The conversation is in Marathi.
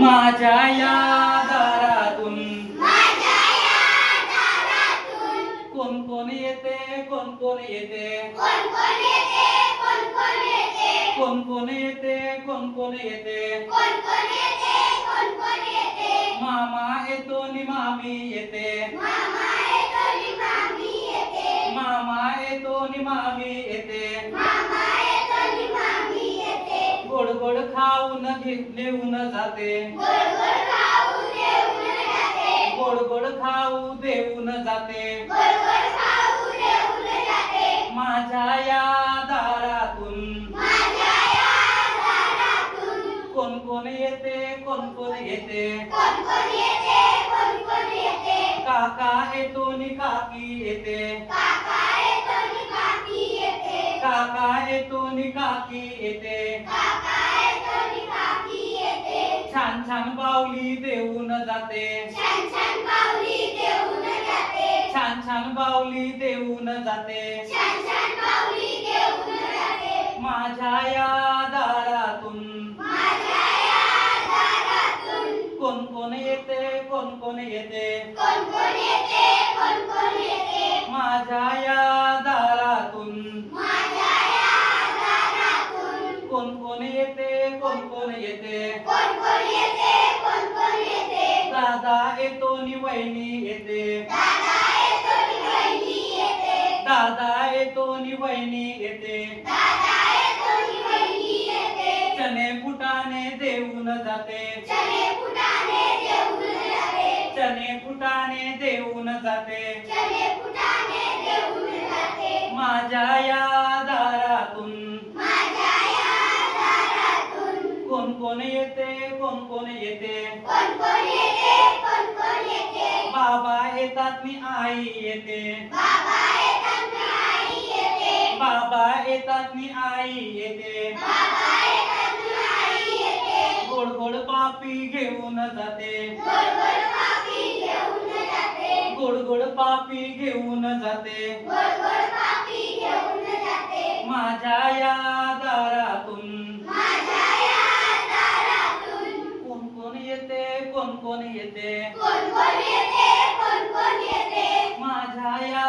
माझ्या या दारातून कोण कोण येते, कोण कोण येते, कोण कोण येते, कोण कोण येते, मामा येतो नि मामी येते, मामा येतो नि मामी येते, गोड गोड खाऊन नेऊन जाते, गोड गोड खाऊ देऊन जाते, माझ्या या दारातून कोण कोण येते, कोण कोण येते, काका येतो नि काकी येते, काका येतो नि काकी येते, छान छान बाहुली देऊन जाते, छान छान बाहुली देऊन जाते, माझ्या या दारातून कोण कोण येते, कोण कोण येते, माझ्या या दारातून कोण कोण येते, कोण कोण येते, दादा येतो नि वहिनी येते, दादा येतो नि वहिनी येते, चणे फुटाणे देऊन जाते, चणे फुटाणे देऊन जाते, माझ्या या दारातून कोण कोण येते, कोण कोण येते, बाबा येतात नि आई येते, बाबा येतात नि आई येते, गोड गोड पापी घेऊन जाते, गोड गोड पापी घेऊन जाते, माझ्या या दारातून कोण कोण येते, कोण कोण येते, माझ्या या